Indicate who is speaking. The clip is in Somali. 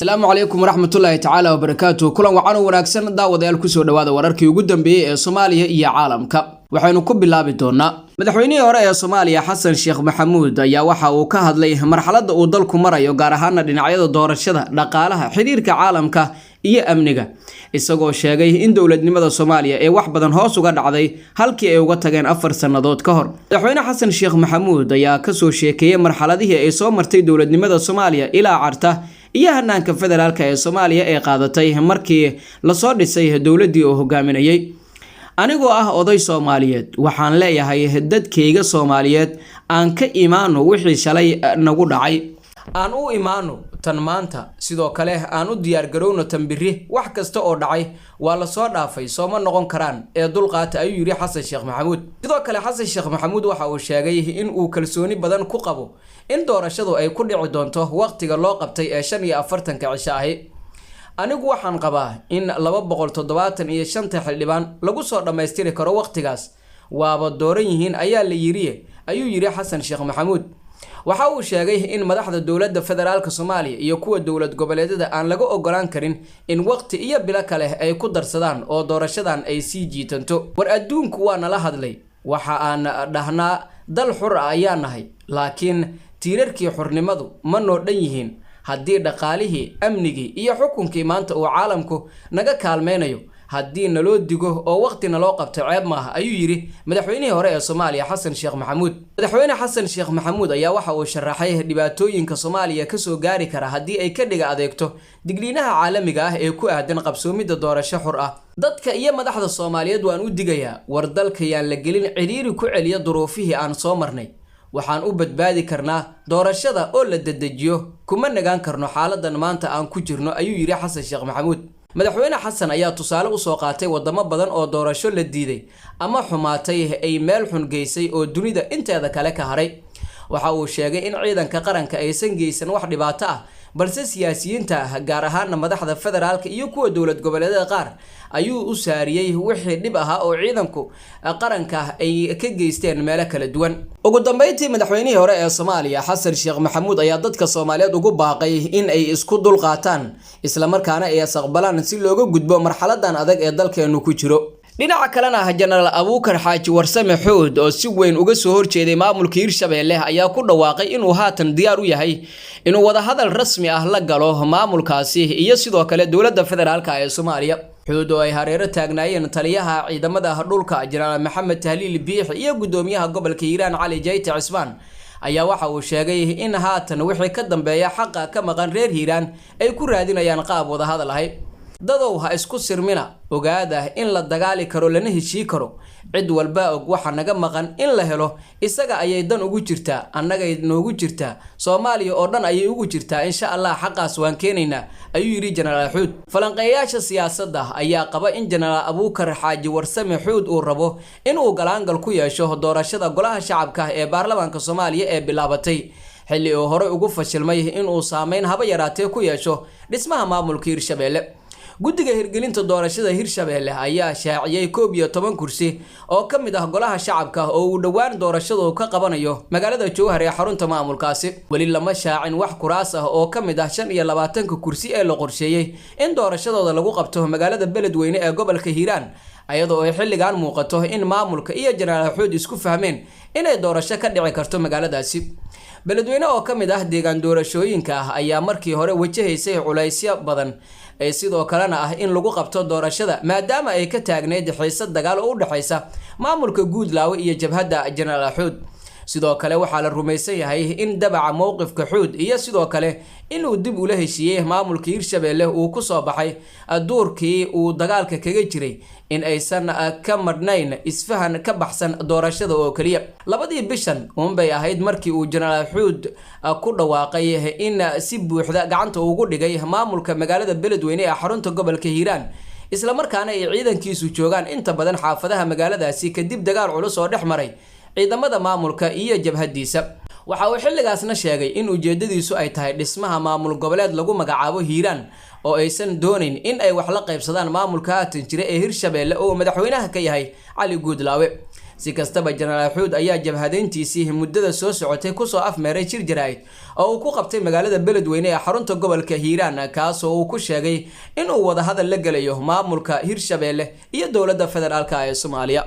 Speaker 1: السلام عليكم ورحمة الله تعالى وبركاته كلنا وعنو وناكسن داوديال كسو dhawaada wararkii ugu dambeeyay ee Soomaaliya iyo caalamka waxaynu ku bilaabi doonaa madaxweynihii hore ee Soomaaliya Xasan Sheekh Maxamuud ayaa waxa uu ka hadlay marxaladda uu dalku marayo gaar ahaan dhinacyada doorashada dhaqaalaha xiriirka caalamka iyo amniga isagoo sheegay in dawladnimada Soomaaliya ay wax badan hoos uga dhacday halkii ay uga tageen 4 sanadood ka hor madaxweyne Xasan Sheekh Maxamuud ayaa ka soo sheekeeyay marxaladihii ay soo martay dawladnimada Soomaaliya ilaa carta iyo hanaanka federaalka ee Soomaaliya ee qaadatay markii la soo dhisay dawladii uu hogaaminayay anigoo ah oday Soomaaliyeed waxaan leeyahay dadkayga Soomaaliyeed aan ka iimaano wixii shalay nagu dhacay aan u iimaano tan maanta sidoo kale aan u diyaar garowno tanbiri wax kasta oo dhacay waa la soo dhaafay sooma noqon karaan ee dulqaata ayuu yiri Xasan Sheekh Maxamuud sidoo kale Xasan Sheekh Maxamuud waxa uu sheegay in uu kalsooni badan ku qabo in doorashadu ay ku dhici doonto waqtiga loo qabtay ee 45 cisho ahi anigu waxaan qabaa in 275 xildhibaan lagu soo dhameystiri karo waqtigaas waaba dooran yihiin ayaa la yiri ayuu yiri Xasan Sheekh Maxamuud waxa uu sheegay in madaxda dawladda federaalka Soomaaliya iyo kuwa dawlad goboleedyada aan laga ogolaan karin in waqti iyo bilo kale ay ku darsadaan oo doorashadan ay sii jiitanto war adduunku waa nala hadlay waxa aan dhahnaa dal xur ayaa nahay laakiin tiirarkii xurnimadu ma noo dhan yihiin haddii dhaqaalihii amnigii iyo xukunkii maanta uu caalamku naga kaalmeynayo haddii naloo digo oo waqtina loo qabto ceeb maaha ayuu yiri madaxweynihii hore ee Soomaaliya Xasan Sheekh Maxamuud madaxweyne Xasan Sheekh Maxamuud ayaa waxa uu sharaxay dhibaatooyinka Soomaaliya ka soo gaari kara haddii ay ka dhiga adeegto digniinaha caalamiga ah ee ku aadan qabsoomida doorasho xur ah dadka iyo madaxda Soomaaliyeed waan u digayaa war dalka yaan la gelin ciriiri ku celiya duruufihii aan soo marnay waxaan u badbaadi karnaa doorashada oo la dedejiyo kuma nagaan karno xaaladan maanta aan ku jirno ayuu yiri Xasan Sheekh Maxamuud madaxweyne Xasan ayaa tusaale u soo qaatay wadamo badan oo doorasho la diiday ama xumaatay ay meel xun geysay oo dunida inteeda kale ka haray waxa uu sheegay in ciidanka qaranka aysan geysan wax dhibaato ah balse siyaasiyiinta gaar ahaan madaxda federaalka iyo kuwa dawlad goboleedyada qaar ayuu u saariyay wixii dhib ah oo ciidanku qaranka ay ka geysteen meelo kala duwan ugu dambeyntii madaxweynihii hore ee Soomaaliya Xasan Sheekh Maxamuud ayaa dadka Soomaaliyeed ugu baaqay in ay isku dulqaataan isla markaana ay aqbalaan si looga gudbo marxaladan adag ee dalkeenu ku jiro dhinaca kalena General Abuukar Xaaji Warsame Xuud oo si weyn uga soo horjeeday maamulka Hirshabeelle ayaa ku dhawaaqay inuu haatan diyaar u yahay inuu wada hadal rasmi ah la galo maamulkaasi iyo sidoo kale dawladda federaalka ee Soomaaliya Xuud oo ay hareero taagnaayeen taliyaha ciidamada dhulka General Maxamed Tahliil Biix iyo gudoomiyaha gobolka Hiiraan Cali Jayte Cismaan ayaa waxa uu sheegay in haatan wixii ka dambeeya xaqa ka maqan reer Hiiraan ay ku raadinayaan qaab wada hadal ah dadow ha isku sirmina ogaada in la dagaali karo lana heshii karo cid walba og waxa naga maqan in la helo isaga ayay dan ugu jirtaa annaga noogu jirtaa Soomaaliya oo dhan ayay ugu jirtaa insha Allah xaqaas waan keenaynaa ayuu yiri General Xuud falanqeeyaasha siyaasadda ayaa qaba in General Abuukar Xaaji Warsame Xuud uu rabo in uu galaangal ku yeesho doorashada golaha shacabka ee baarlamaanka Soomaaliya ee bilaabatay xilli uu hore ugu fashilmay in uu saameyn haba yaraatee ku yeesho dhismaha maamulka Hirshabeelle guddiga hirgelinta doorashada Hirshabeelle ayaa shaaciyay 11 kursi oo ka mid ah golaha shacabka oo uu dhawaan doorashadu ka qabanayo magaalada Jowhar ee xarunta maamulkaasi wali lama shaacin wax kuraas ah oo ka mid ah 25 kursi ee la qorsheeyay in doorashadooda lagu qabto magaalada Beledweyne ee gobolka Hiiraan ayadoo ay xilligan muuqato in maamulka iyo General Xuud isku fahmeen inay doorasho ka dhici karto magaaladaasi Beledweyne oo ka mid ah deegaan doorashooyinka ayaa markii hore wajahaysay culaysyo badan ay sidoo kalena ah in lagu qabto doorashada maadaama ay ka taagneed xiisad dagaal oo u dhaxaysa maamulka Guudlaawe iyo jabhadda General Xuud sidoo kale waxa la rumaysan yahay in dabaca mowqifka Xuud iyo sidoo kale inuu dib u la heshiiyay maamulka Hirshabeelle uu ku soo baxay duurkii uu dagaalka kaga jiray in aysan ka marnayn isfahan ka baxsan doorashada oo kaliya labadii bishan bay ahayd markii uu General Xuud ku dhawaaqay in si buuxda gacanta ugu dhigay maamulka magaalada Beledweyne ee xarunta gobolka Hiiraan isla markaana ay ciidankiisu joogaan inta badan xaafadaha magaaladaasi kadib dagaal culus oo dhex maray ciidamada maamulka iyo jabhadiisa waxa uu xilligaasna sheegay in ujeedadiisu ay tahay dhismaha maamul goboleed lagu magacaabo Hiiraan oo aysan doonayn in ay wax la qaybsadaan maamulka haatan jira ee Hirshabeelle oo madaxweynaha ka yahay Cali Guudlaawe si kastaba Jenaraal Xuud ayaa jabhadeyntiisii muddada soo socotay ku soo afmeeray shir jaraa'id oo uu ku qabtay magaalada Beledweyne ee xarunta gobolka Hiiraan kaas oo uu ku sheegay in uu wada hadal la galayo maamulka Hirshabelle iyo dowladda federaalka ee Soomaaliya.